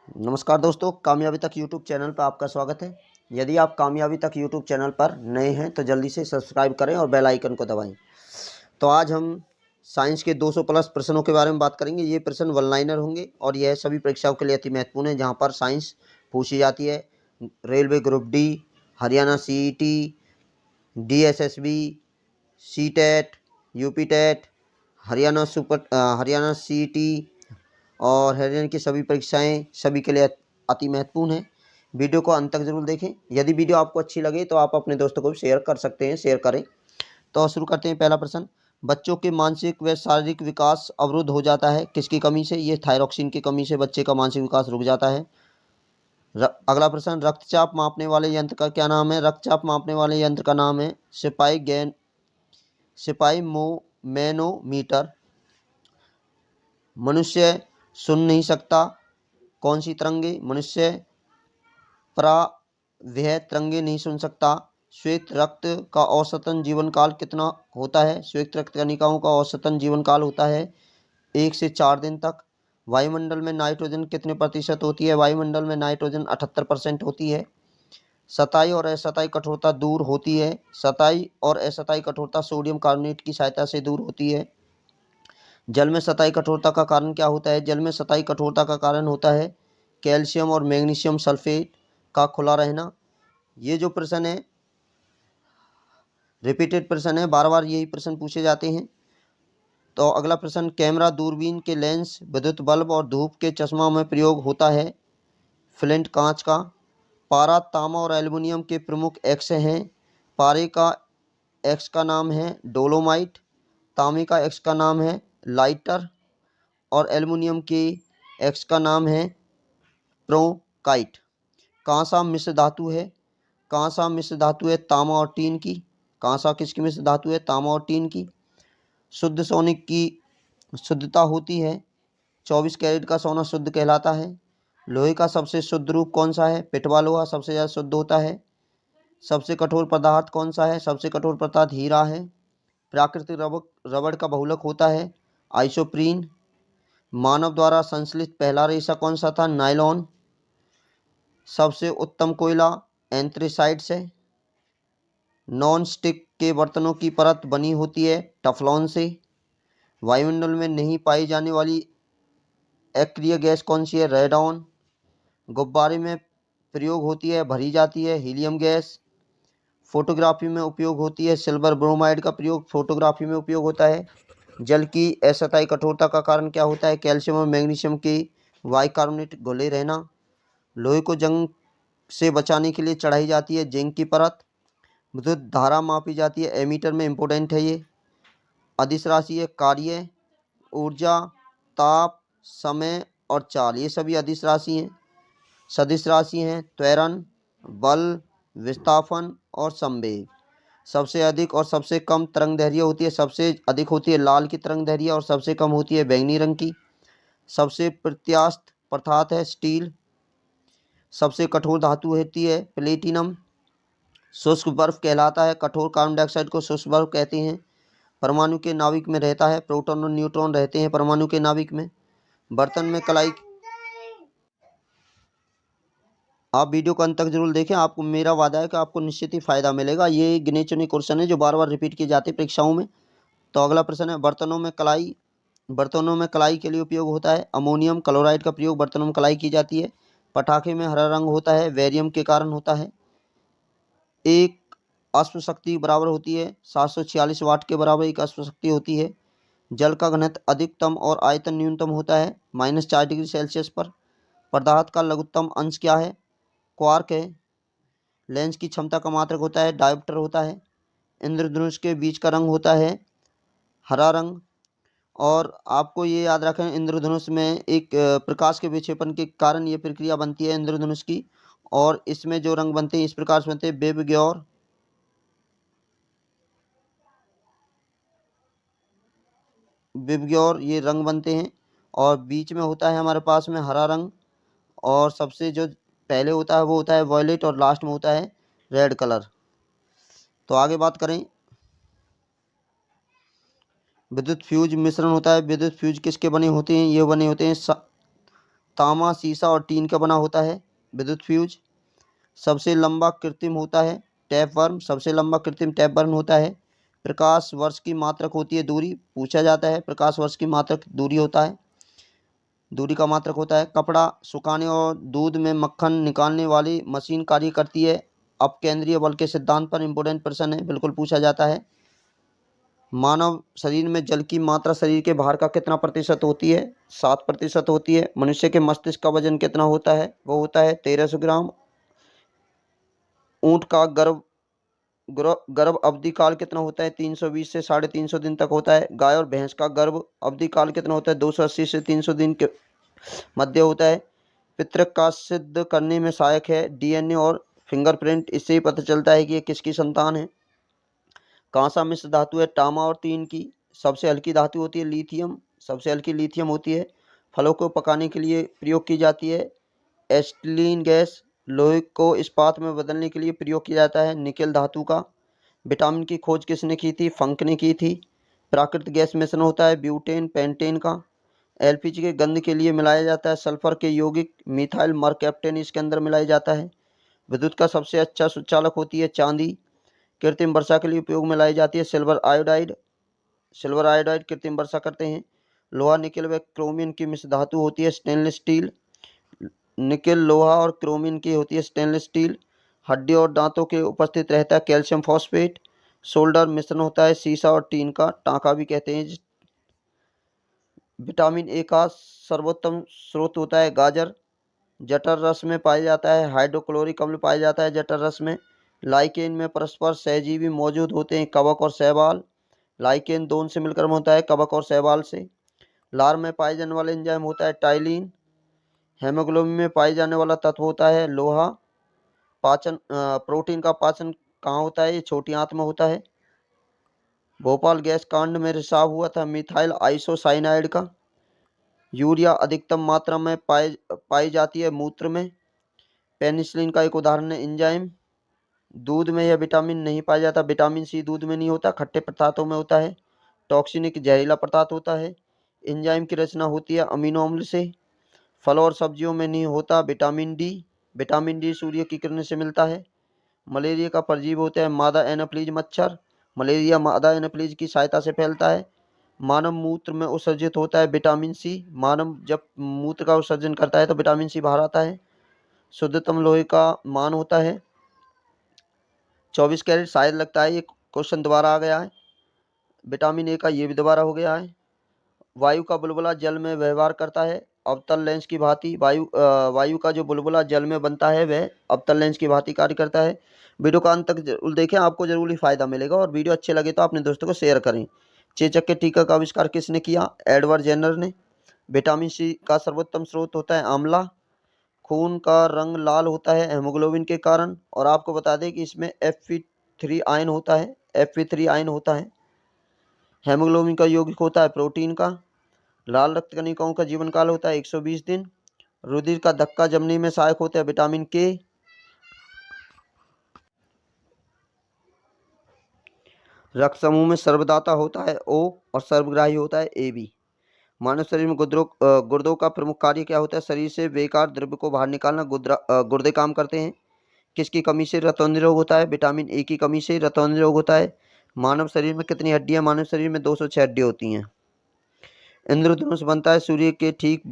नमस्कार दोस्तों, कामयाबी तक यूट्यूब चैनल पर आपका स्वागत है। यदि आप कामयाबी तक यूट्यूब चैनल पर नए हैं तो जल्दी से सब्सक्राइब करें और बेल आइकन को दबाएं। तो आज हम साइंस के 200 प्लस प्रश्नों के बारे में बात करेंगे। ये प्रश्न वन लाइनर होंगे और यह सभी परीक्षाओं के लिए अति महत्वपूर्ण है, जहाँ पर साइंस पूछी जाती है। Railway group D, Haryana CET, DSSB, CTET, UP TET, Haryana CET और हरियाणा की सभी परीक्षाएं सभी के लिए अति महत्वपूर्ण है। वीडियो को अंत तक जरूर देखें। यदि वीडियो आपको अच्छी लगे तो आप अपने दोस्तों को भी शेयर कर सकते हैं, शेयर करें। तो शुरू करते हैं। पहला प्रश्न, बच्चों के मानसिक व शारीरिक विकास अवरुद्ध हो जाता है किसकी कमी से? ये थायरॉक्सिन की कमी से बच्चे का मानसिक विकास रुक जाता है। अगला प्रश्न, रक्तचाप मापने वाले यंत्र का क्या नाम है? रक्तचाप मापने वाले यंत्र का नाम है सिपाही मैनोमीटर। मनुष्य सुन नहीं सकता कौन सी तरंगे? मनुष्य परावैह तरंगे नहीं सुन सकता। श्वेत रक्त का औसतन जीवन काल कितना होता है? श्वेत रक्त कणिकाओं का औसतन जीवन काल होता है 1 से 4 दिन तक। वायुमंडल में नाइट्रोजन कितने प्रतिशत होती है? वायुमंडल में नाइट्रोजन 78% होती है। सतही और असतही कठोरता दूर होती है। सतही और असतही कठोरता सोडियम कार्बोनेट की सहायता से दूर होती है। जल में सतही कठोरता का कारण क्या होता है? जल में सतही कठोरता का कारण होता है कैल्शियम और मैग्नीशियम सल्फेट का खुला रहना। ये जो प्रश्न है रिपीटेड प्रश्न है, बार बार यही प्रश्न पूछे जाते हैं। तो अगला प्रश्न, कैमरा, दूरबीन के लेंस, विद्युत बल्ब और धूप के चश्मा में प्रयोग होता है फ्लिंट कांच का। पारा, तांबा और एल्युमिनियम के प्रमुख एक्स हैं। पारे का एक्स का नाम है डोलोमाइट, तांबे का एक्स का नाम है लाइटर और एल्युमिनियम के एक्स का नाम है प्रोकाइट। कांसा मिश्र धातु है। कांसा मिश्र धातु है तांबा और टीन की। कांसा किसकी मिश्र धातु है? तांबा और टीन की। शुद्ध सोने की शुद्धता होती है 24 कैरेट का सोना शुद्ध कहलाता है। लोहे का सबसे शुद्ध रूप कौन सा है? पिटवा लोहा सबसे ज़्यादा शुद्ध होता है। सबसे कठोर पदार्थ कौन सा है? सबसे कठोर पदार्थ हीरा है। प्राकृतिक रबड़ का बहुलक होता है आइसोप्रीन। मानव द्वारा संश्लेषित पहला रेशा कौन सा था? नायलॉन। सबसे उत्तम कोयला एंथ्रेसाइट से। नॉन स्टिक के बर्तनों की परत बनी होती है टफलॉन से। वायुमंडल में नहीं पाई जाने वाली अक्रिय गैस कौन सी है? रेडॉन। गुब्बारे में प्रयोग होती है भरी जाती है हीलियम गैस। फोटोग्राफी में उपयोग होती है सिल्वर ब्रोमाइड का प्रयोग फोटोग्राफी में उपयोग होता है। जल की असतही कठोरता का कारण क्या होता है? कैल्शियम और मैग्नीशियम के बाइकार्बोनेट घुले रहना। लोहे को जंग से बचाने के लिए चढ़ाई जाती है जिंक की परत। विद्युत धारा मापी जाती है एमीटर में, इम्पोर्टेंट है ये। अदिश राशि है कार्य, ऊर्जा, ताप, समय और चाल, ये सभी अदिश राशि हैं। सदिश राशि हैं त्वरण, बल, विस्थापन और संवेग। सबसे अधिक और सबसे कम तरंग दैर्घ्य होती है। सबसे अधिक होती है लाल की तरंग दैर्घ्य और सबसे कम होती है बैंगनी रंग की। सबसे प्रत्यास्थ पदार्थ है स्टील। सबसे कठोर धातु होती है प्लेटिनम। शुष्क बर्फ कहलाता है कठोर कार्बन डाइऑक्साइड को शुष्क बर्फ कहते हैं। परमाणु के नाभिक में रहता है, प्रोटॉन और न्यूट्रॉन रहते हैं परमाणु के नाभिक में। बर्तन में कलाई, आप वीडियो को अंत तक जरूर देखें। आपको मेरा वादा है कि आपको निश्चित ही फायदा मिलेगा। ये गिने चुने क्वेश्चन है जो बार बार रिपीट किए जाते हैं परीक्षाओं में। तो अगला प्रश्न है, बर्तनों में कलाई के लिए उपयोग होता है अमोनियम क्लोराइड का प्रयोग बर्तनों में कलाई की जाती है। पटाखे में हरा रंग होता है बेरियम के कारण होता है। एक अश्व शक्ति बराबर होती है 746 वाट के बराबर एक अश्व शक्ति होती है। जल का घनत्व अधिकतम और आयतन न्यूनतम होता है -4 डिग्री सेल्सियस पर। पदार्थ का लघुत्तम अंश क्या है? क्वार्क है। लेंस की क्षमता का मात्रक होता है डायोप्टर होता है। इंद्रधनुष के बीच का रंग होता है हरा रंग। और आपको ये याद रखें इंद्रधनुष में एक प्रकाश के विक्षेपण के कारण ये प्रक्रिया बनती है इंद्रधनुष की। और इसमें जो रंग बनते हैं इस प्रकार से बनते हैं विबग्योर ये रंग बनते हैं। और बीच में होता है हमारे पास में हरा रंग। और सबसे जो पहले होता है वो होता है वॉयलेट और लास्ट में होता है रेड कलर। तो आगे बात करें, विद्युत फ्यूज मिश्रण होता है। विद्युत फ्यूज किसके बने होते हैं? ये बने होते हैं तांबा, सीसा और टीन का बना होता है। विद्युत फ्यूज। सबसे लंबा कृत्रिम होता है टैपवर्म, सबसे लंबा कृत्रिम टैपवर्म होता है। प्रकाश वर्ष की मात्रक होती है दूरी, पूछा जाता है। प्रकाश वर्ष की मात्रक दूरी होता है, दूरी का मात्रक होता है। कपड़ा सुखाने और दूध में मक्खन निकालने वाली मशीन कार्य करती है। अब केंद्रीय बल के सिद्धांत पर इम्पोर्टेंट प्रश्न है, बिल्कुल पूछा जाता है। मानव शरीर में जल की मात्रा शरीर के भार का कितना प्रतिशत होती है? 7% होती है। मनुष्य के मस्तिष्क का वजन कितना होता है? वो होता है 1300 ग्राम। ऊंट का गर्भ अवधि काल कितना होता है? 320 से 350 दिन तक होता है। गाय और भैंस का गर्भ अवधि काल कितना होता है? 280 से 300 दिन के मध्य होता है। पितृक का सिद्ध करने में सहायक है डीएनए और फिंगरप्रिंट, इससे ही पता चलता है कि ये किसकी संतान है। कांसा मिश्र धातु है तांबा और टीन की। सबसे हल्की धातु होती है लिथियम, सबसे हल्की लिथियम होती है। फलों को पकाने के लिए प्रयोग की जाती है एसिटिलीन गैस। लोहे को इस्पात में बदलने के लिए प्रयोग किया जाता है निकेल धातु का। विटामिन की खोज किसने की थी? फंक ने की थी। प्राकृतिक गैस मिश्रण होता है ब्यूटेन पेंटेन का। एलपीजी के गंध के लिए मिलाया जाता है सल्फर के यौगिक मिथाइल मरकैप्टेन, इसके अंदर मिलाया जाता है। विद्युत का सबसे अच्छा सुचालक होती है चांदी। कृत्रिम वर्षा के लिए उपयोग में लाई जाती है सिल्वर आयोडाइड। सिल्वर आयोडाइड कृत्रिम वर्षा करते हैं। लोहा निकेल व क्रोमियम की मिश्र धातु होती है स्टेनलेस स्टील। निकेल लोहा और क्रोमियम की होती है स्टेनलेस स्टील। हड्डी और दांतों के उपस्थित रहता है कैल्शियम फॉस्फेट। सोल्डर मिश्रण होता है सीसा और टीन का, टांका भी कहते हैं। विटामिन ए का सर्वोत्तम स्रोत होता है गाजर। जठर रस में पाया जाता है हाइड्रोक्लोरिक अम्ल पाया जाता है जठर रस में। लाइकेन में परस्पर सहजीवी मौजूद होते हैं कवक और शैवाल। लाइकेन दोन से मिलकर होता है कवक और शैवाल से। लार में पाए जाने वाला एंजाइम होता है टाइलिन। हेमोग्लोबिन में पाए जाने वाला तत्व होता है लोहा। पाचन प्रोटीन का पाचन कहाँ होता है? ये छोटी आंत में होता है। भोपाल गैस कांड में रिसाव हुआ था मिथाइल आइसोसाइनाइड का। यूरिया अधिकतम मात्रा में पाई जाती है मूत्र में। पेनिसिलिन का एक उदाहरण है एंजाइम। दूध में यह विटामिन नहीं पाया जाता, विटामिन सी दूध में नहीं होता, खट्टे पदार्थों में होता है। टॉक्सिन एक जहरीला पदार्थ होता है। एंजाइम की रचना होती है अमीनो अम्ल से। फलों और सब्जियों में नहीं होता विटामिन डी। विटामिन डी सूर्य की किरण से मिलता है। मलेरिया का परजीवी होता है मादा एनोफ्लिज मच्छर। मलेरिया मादा एनोफ्लिज की सहायता से फैलता है। मानव मूत्र में उत्सर्जित होता है विटामिन सी। मानव जब मूत्र का उत्सर्जन करता है तो विटामिन सी बाहर आता है। शुद्धतम लोहे का मान होता है 24 कैरेट। शायद लगता है ये क्वेश्चन दोबारा आ गया है। विटामिन ए का ये भी दोबारा हो गया है। वायु का बुलबुला जल में व्यवहार करता है अवतल लेंस की भांति। वायु का जो बुलबुला जल में बनता है वह अवतल लेंस की भांति कार्य करता है। वीडियो का अंत तक जरूर देखें, आपको जरूर फायदा मिलेगा। और वीडियो अच्छे लगे तो अपने दोस्तों को शेयर करें। चेचक के टीका का आविष्कार किसने किया? एडवर्ड जेनर ने। विटामिन सी का सर्वोत्तम स्रोत होता है आंवला। खून का रंग लाल होता है हेमोग्लोबिन के कारण। और आपको बता दें कि इसमें Fe3 आयन होता है, Fe3 आयन होता है। हेमोग्लोबिन का यौगिक होता है प्रोटीन का। लाल रक्त कणिकाओं का जीवन काल होता है 120 दिन। रुधिर का धक्का जमने में सहायक होता है विटामिन के। रक्त समूह में सर्वदाता होता है ओ और सर्वग्राही होता है ए बी। मानव शरीर में गुर्दों का प्रमुख कार्य क्या होता है? शरीर से बेकार द्रव्य को बाहर निकालना गुर्दे काम करते हैं। किसकी कमी से रतौंधी रोग होता है? विटामिन ए की कमी से रतौंधी रोग होता है। मानव शरीर में कितनी हड्डियां? मानव शरीर में 206 हड्डियां होती हैं। इंद्रधनुष बनता है सूर्य के ठीक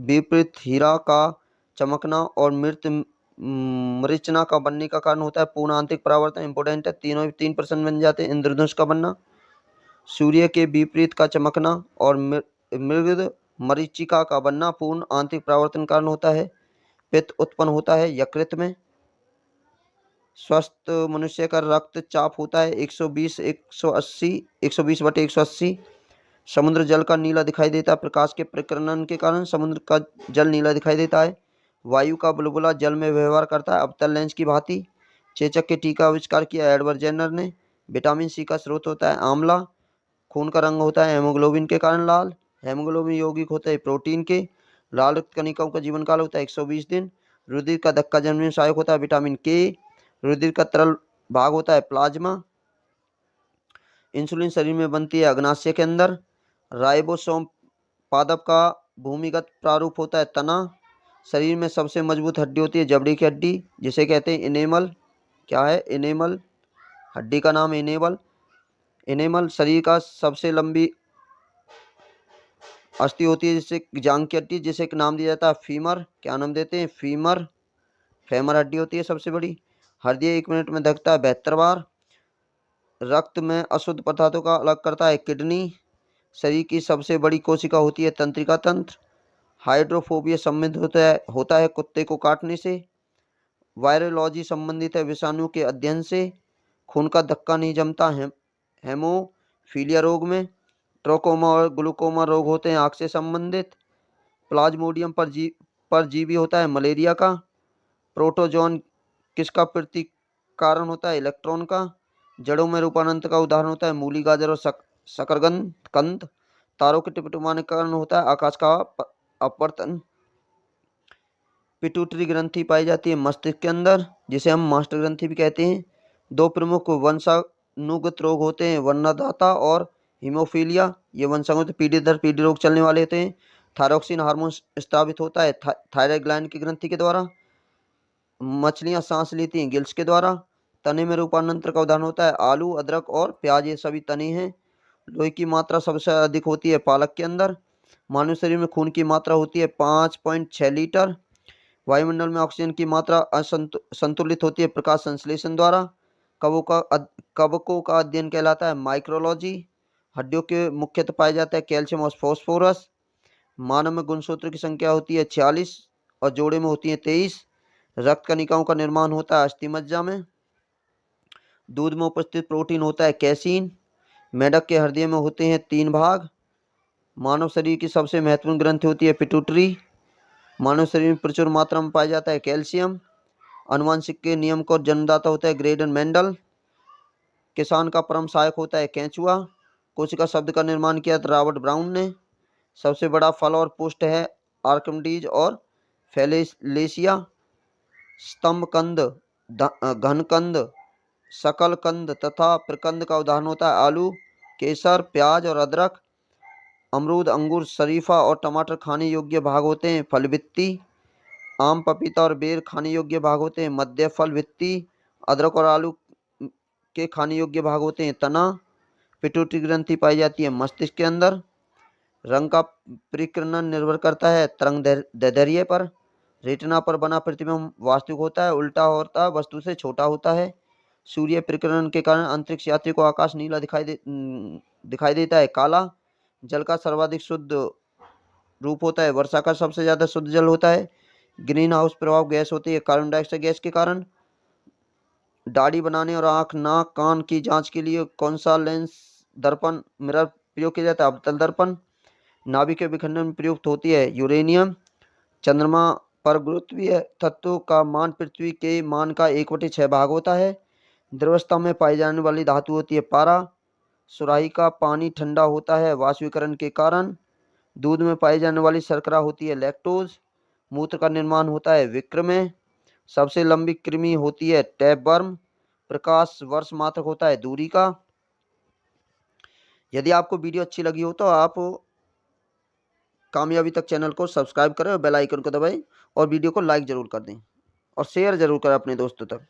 विपरीत। हीरा का चमकना और मृचना का बनने का कारण होता है पूर्ण आंतरिक परावर्तन। इंपोर्टेंट है, तीनों 3% बन जाते हैं इंद्रधनुष का बनना। सूर्य के विपरीत का चमकना और मृग मरीचिका का बनना पूर्ण आंतरिक परावर्तन कारण होता है। पित्त उत्पन्न होता है यकृत में। स्वस्थ मनुष्य का रक्तचाप होता है 120/180। समुद्र जल का नीला दिखाई देता है प्रकाश के प्रकीर्णन के कारण। समुद्र का जल नीला दिखाई देता है। वायु का बुलबुला जल में व्यवहार करता है अवतल लेंस की भांति। चेचक के टीका आविष्कार किया एडवर्ड जेनर ने। विटामिन सी का स्रोत होता है आंवला। खून का रंग होता है हेमोग्लोबिन के कारण लाल। हेमोग्लोबिन यौगिक होते हैं प्रोटीन के। लाल रक्त कणिकाओं का जीवन काल होता है 120 दिन। रुधिर का धक्का जमने में सहायक होता है विटामिन के। रुधिर का तरल भाग होता है प्लाज्मा। इंसुलिन शरीर में बनती है अग्नाशय के अंदर। राइबोसोम पादप का भूमिगत प्रारूप होता है तना। शरीर में सबसे मजबूत हड्डी होती है जबड़े की हड्डी, जिसे कहते हैं इनेमल। क्या है? इनेमल। हड्डी का नाम इनेमल। इनेमल शरीर का सबसे लंबी अस्थि होती है, जिसे जांग की हड्डी, जिसे एक नाम दिया जाता है फीमर। क्या नाम देते हैं? फीमर। फेमर हड्डी होती है सबसे बड़ी। हृदय 1 मिनट में धड़कता है 72 बार। रक्त में अशुद्ध पदार्थों का अलग करता है किडनी। शरीर की सबसे बड़ी कोशिका होती है तंत्रिका तंत्र। हाइड्रोफोबिया संबंधित होता है कुत्ते को काटने से। वायरोलॉजी संबंधित है विषाणु के अध्ययन से। खून का धक्का नहीं जमता है हेमोफीलिया रोग में। ट्रोकोमा और ग्लूकोमा रोग होते हैं आँख से संबंधित। प्लाज्मोडियम परजीवी होता है मलेरिया का। प्रोटोजोन किसका प्रतिकारण होता है? इलेक्ट्रॉन का। जड़ों में रूपांतरण का उदाहरण होता है मूली, गाजर और शकरकंद कंद। तारों के टिमटिमाने का कारण होता है आकाश का अपवर्तन। पिट्यूटरी ग्रंथि पाई जाती है मस्तिष्क के अंदर, जिसे हम मास्टर ग्रंथि भी कहते हैं। 2 प्रमुख वंशानुगत रोग होते हैं, वर्णदाता और हीमोफीलिया। ये वंशानुगत पीढ़ी दर पीढ़ी रोग चलने वाले होते हैं। थायरोक्सिन हार्मोन स्रावित होता है थायराइड ग्लैंड की ग्रंथि के द्वारा। मछलियां सांस लेती हैं गिल्स के द्वारा। तने में रूपांतरण का उदाहरण होता है आलू, अदरक और प्याज, ये सभी तने हैं। लोहे की मात्रा सबसे अधिक होती है पालक के अंदर। मानव शरीर में खून की मात्रा होती है 5.6 लीटर। वायुमंडल में ऑक्सीजन की मात्रा संतुलित होती है प्रकाश संश्लेषण द्वारा। कवकों का अध्ययन कहलाता है माइक्रोलॉजी। हड्डियों के मुख्यतः पाए जाते हैं कैल्शियम और फॉस्फोरस। मानव में गुणसूत्र की संख्या होती है 46 और जोड़े में होती है 23। रक्त कणिकाओं का निर्माण होता है अस्थिमज्जा में। दूध में उपस्थित प्रोटीन होता है कैसीन। मेढक के हृदय में होते हैं 3 भाग। मानव शरीर की सबसे महत्वपूर्ण ग्रंथि होती है पिट्यूटरी। मानव शरीर में प्रचुर मात्रा में पाया जाता है कैल्शियम। अनुवांशिक के नियम को जन्मदाता होता है ग्रेडन मेंडल। किसान का परम सहायक होता है केंचुआ। कोशिका शब्द का निर्माण किया रॉबर्ट ब्राउन ने। सबसे बड़ा फल और पुष्ट है आर्किमिडीज और फेलेसिया। स्तंभकंद, घनकंद, शकलकंद तथा प्रकंद का उदाहरण होता है आलू, केसर, प्याज और अदरक। अमरूद, अंगूर, शरीफा और टमाटर खाने योग्य भाग होते हैं फल भित्ति। आम, पपीता और बेर खाने योग्य भाग होते हैं मध्य फल भित्ति। अदरक और आलू के खाने योग्य भाग होते हैं तना। पिट्यूटरी ग्रंथि पाई जाती है मस्तिष्क के अंदर। रंग का परिक्रमण निर्भर करता है तरंग दैर्ध्य पर। रेटिना पर बना प्रतिबिंब वास्तविक होता है उल्टा होता है वस्तु से छोटा होता है। सूर्य परिक्रमण के कारण अंतरिक्ष यात्री को आकाश नीला दिखाई देता है काला। जल का सर्वाधिक शुद्ध रूप होता है वर्षा का सबसे ज्यादा शुद्ध जल होता है। ग्रीन हाउस प्रभाव गैस होती है कार्बन डाइऑक्साइड गैस के कारण। दाढ़ी बनाने और आंख, नाक, कान की जांच के लिए कौन सा लेंस दर्पण मिरर प्रयोग किया जाता है? अवतल दर्पण। नाभिक के विखंडन में प्रयुक्त होती है यूरेनियम। चंद्रमा पर गुरुत्वीय तत्व का मान पृथ्वी के मान का 1/6 भाग होता है। द्रवस्था में पाई जाने वाली धातु होती है पारा। सुराही का पानी ठंडा होता है वाष्पीकरण के कारण। दूध में पाई जाने वाली शर्करा होती है लैक्टोज। मूत्र का निर्माण होता है विक्र में। सबसे लंबी कृमि होती है टैपवर्म। प्रकाश वर्ष मात्रक होता है दूरी का। यदि आपको वीडियो अच्छी लगी हो तो आप कामयाबी तक चैनल को सब्सक्राइब करें और बेल आइकन को दबाएं और वीडियो को लाइक जरूर कर दें और शेयर जरूर करें अपने दोस्तों तक।